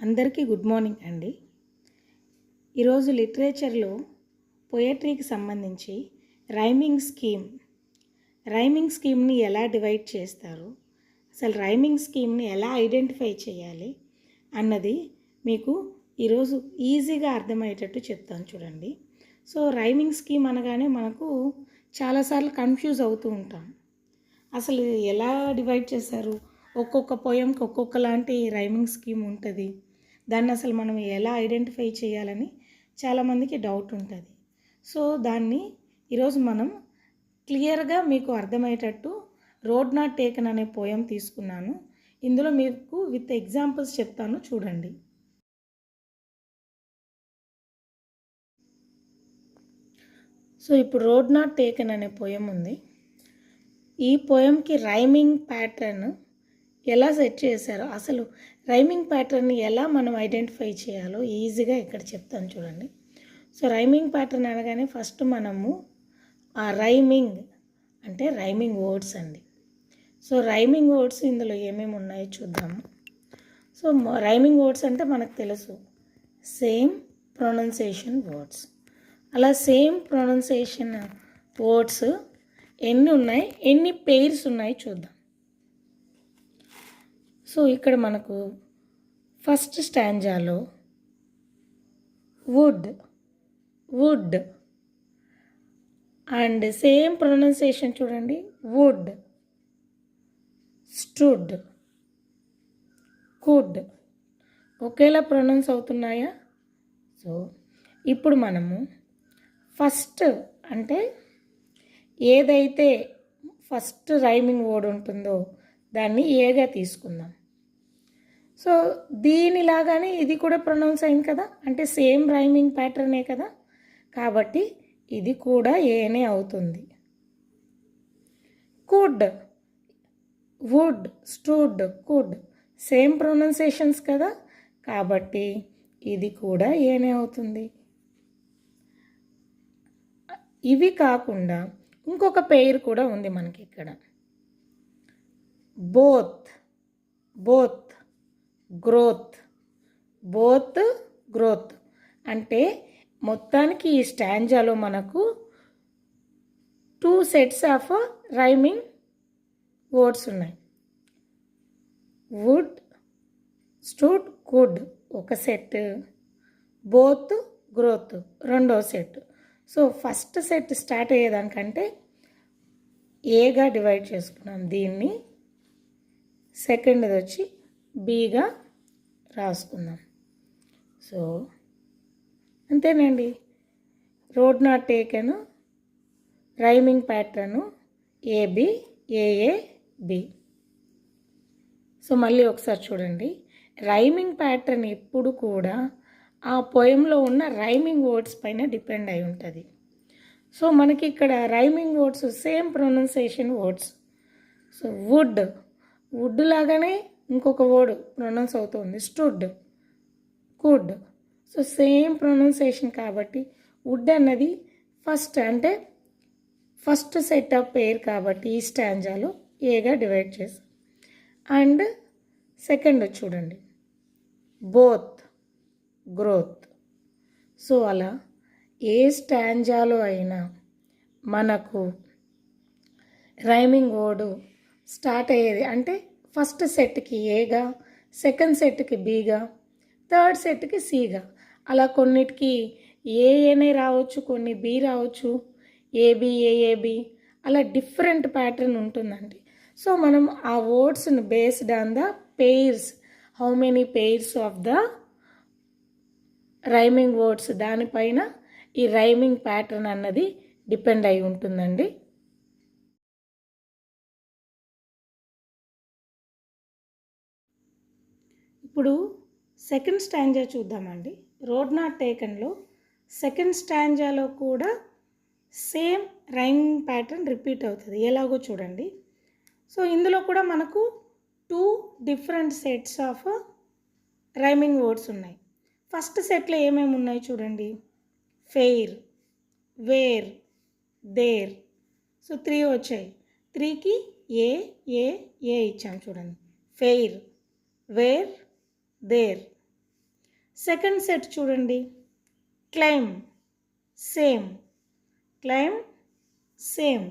అందరికీ good morning అండి. ఈరోజు లిటరేచర్లో పోయట్రీకి సంబంధించి రైమింగ్ స్కీమ్ని ఎలా డివైడ్ చేస్తారు, అసలు రైమింగ్ స్కీమ్ని ఎలా ఐడెంటిఫై చేయాలి అన్నది మీకు ఈరోజు ఈజీగా అర్థమయ్యేటట్టు చెప్తాను చూడండి. సో రైమింగ్ స్కీమ్ అనగానే మనకు చాలాసార్లు కన్ఫ్యూజ్ అవుతూ ఉంటాం. అసలు ఎలా డివైడ్ చేశారు, ఒక్కొక్క పోయంకి ఒక్కొక్క లాంటి రైమింగ్ స్కీమ్ ఉంటుంది, దాన్ని అసలు మనం ఎలా ఐడెంటిఫై చేయాలని చాలామందికి డౌట్ ఉంటుంది. సో దాన్ని ఈరోజు మనం క్లియర్గా మీకు అర్థమయ్యేటట్టు రోడ్ నాట్ టేకన్ అనే పోయం తీసుకున్నాను. ఇందులో మీకు విత్ ఎగ్జాంపుల్స్ చెప్తాను చూడండి. సో ఇప్పుడు రోడ్ నాట్ టేకన్ అనే పోయం ఉంది. ఈ పోయంకి రైమింగ్ ప్యాటర్న్ ఎలా సెట్ చేశారో, అసలు రైమింగ్ ప్యాటర్న్ని ఎలా మనం ఐడెంటిఫై చేయాలో ఈజీగా ఇక్కడ చెప్తాను చూడండి. సో రైమింగ్ ప్యాటర్న్ అనగానే ఫస్ట్ మనము ఆ రైమింగ్ అంటే రైమింగ్ వర్డ్స్ అండి. సో రైమింగ్ వర్డ్స్ ఇందులో ఏమేమి ఉన్నాయో చూద్దాము. సో రైమింగ్ వర్డ్స్ అంటే మనకు తెలుసు, సేమ్ ప్రొనౌన్సియేషన్ వర్డ్స్. అలా సేమ్ ప్రొనౌన్సియేషన్ వర్డ్స్ ఎన్ని ఉన్నాయి, ఎన్ని పెయిర్స్ ఉన్నాయి చూద్దాం. సో ఇక్కడ మనకు ఫస్ట్ స్టాంజాలో వుడ్ అండ్ సేమ్ ప్రొనౌన్సియేషన్ చూడండి, వుడ్, స్టూడ్, కుడ్ ఒకేలా ప్రొనౌన్స్ అవుతున్నాయా? సో ఇప్పుడు మనము ఫస్ట్ అంటే ఏదైతే ఫస్ట్ రైమింగ్ వర్డ్ ఉంటుందో దాన్ని ఏగా తీసుకుందాం. సో దీనిలాగానే ఇది కూడా ప్రొనౌన్స్ అయింది కదా, అంటే సేమ్ రైమింగ్ ప్యాటర్నే కదా, కాబట్టి ఇది కూడా ఏనే అవుతుంది. Could, would, stood, could same pronunciations కదా, కాబట్టి ఇది కూడా ఏనే అవుతుంది. ఇవి కాకుండా ఇంకొక పెయిర్ కూడా ఉంది మనకి ఇక్కడ, బోత్, గ్రోత్ అంటే మొత్తానికి ఈ స్టాంజాలో మనకు 2 సెట్స్ ఆఫ్ రైమింగ్ వర్డ్స్ ఉన్నాయి. వుడ్, స్టూడ్, కుడ్ ఒక సెట్, బోత్, గ్రోత్ రెండో set. So first set start అయ్యేదానికంటే ఏగా డివైడ్ చేసుకున్నాం దీన్ని, సెకండ్ది వచ్చి బీగా రాసుకుందాం. సో అంతేనండి, road not taken rhyming pattern AB, AA, B. So మళ్ళీ ఒకసారి చూడండి, రైమింగ్ ప్యాటర్న్ ఎప్పుడు కూడా ఆ పోయంలో ఉన్న రైమింగ్ వర్డ్స్ పైన డిపెండ్ అయి ఉంటుంది. సో మనకి ఇక్కడ rhyming words same pronunciation words. So would లాగానే ఇంకొక వర్డ్ ప్రొనౌన్స్ అవుతుంది, stood, could. So same pronunciation కాబట్టి వుడ్ అన్నది ఫస్ట్ అంటే ఫస్ట్ సెట్ ఆఫ్ పెయిర్ కాబట్టి ఈ స్టాంజాలో ఏగా డివైడ్ చేస్తాం. అండ్ సెకండ్ చూడండి, బోత్, గ్రోత్. సో అలా ఏ స్టాంజాలో అయినా మనకు రైమింగ్ వర్డ్ స్టార్ట్ అయ్యేది అంటే ఫస్ట్ సెట్కి ఏగా, సెకండ్ సెట్కి బీగా, థర్డ్ సెట్కి సిగా, అలా కొన్నిటికి ఏఏనే రావచ్చు, కొన్ని బి రావచ్చు, ఏబి, ఏఏబి, అలా డిఫరెంట్ ప్యాటర్న్ ఉంటుందండి. సో మనం ఆ వర్డ్స్ని based on the pairs, how many pairs of the rhyming words, దానిపైన ఈ రైమింగ్ ప్యాటర్న్ అన్నది డిపెండ్ అయి ఉంటుందండి. ఇప్పుడు సెకండ్ స్టాంజా చూద్దామండి. రోడ్ నాట్ టేకన్లో సెకండ్ స్టాంజాలో కూడా సేమ్ రైమింగ్ ప్యాటర్న్ రిపీట్ అవుతుంది. ఎలాగో చూడండి. సో ఇందులో కూడా మనకు 2 different sets of rhyming words ఉన్నాయి. ఫస్ట్ సెట్లో ఏమేమి ఉన్నాయి చూడండి, ఫెయిర్, వేర్, దేర్. సో 3 వచ్చాయి. 3కి ఏ ఇచ్చాం చూడండి, fair, where, there. Second set చూడండి, క్లైమ్ సేమ్, క్లైమ్ సేమ్.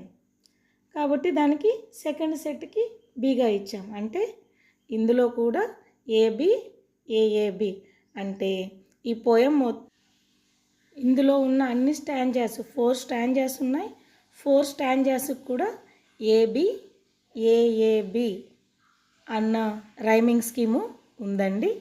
కాబట్టి దానికి సెకండ్ సెట్కి బిగా ఇచ్చాం. అంటే ఇందులో కూడా ఏబి ఏఏబి. అంటే ఈ పోయం ఇందులో ఉన్న అన్ని స్టాంజాస్ 4 స్టాంజాస్ ఉన్నాయి. 4 స్టాంజాస్కి కూడా ఏబి ఏఏబి అన్న రైమింగ్ స్కీము ఉందండి.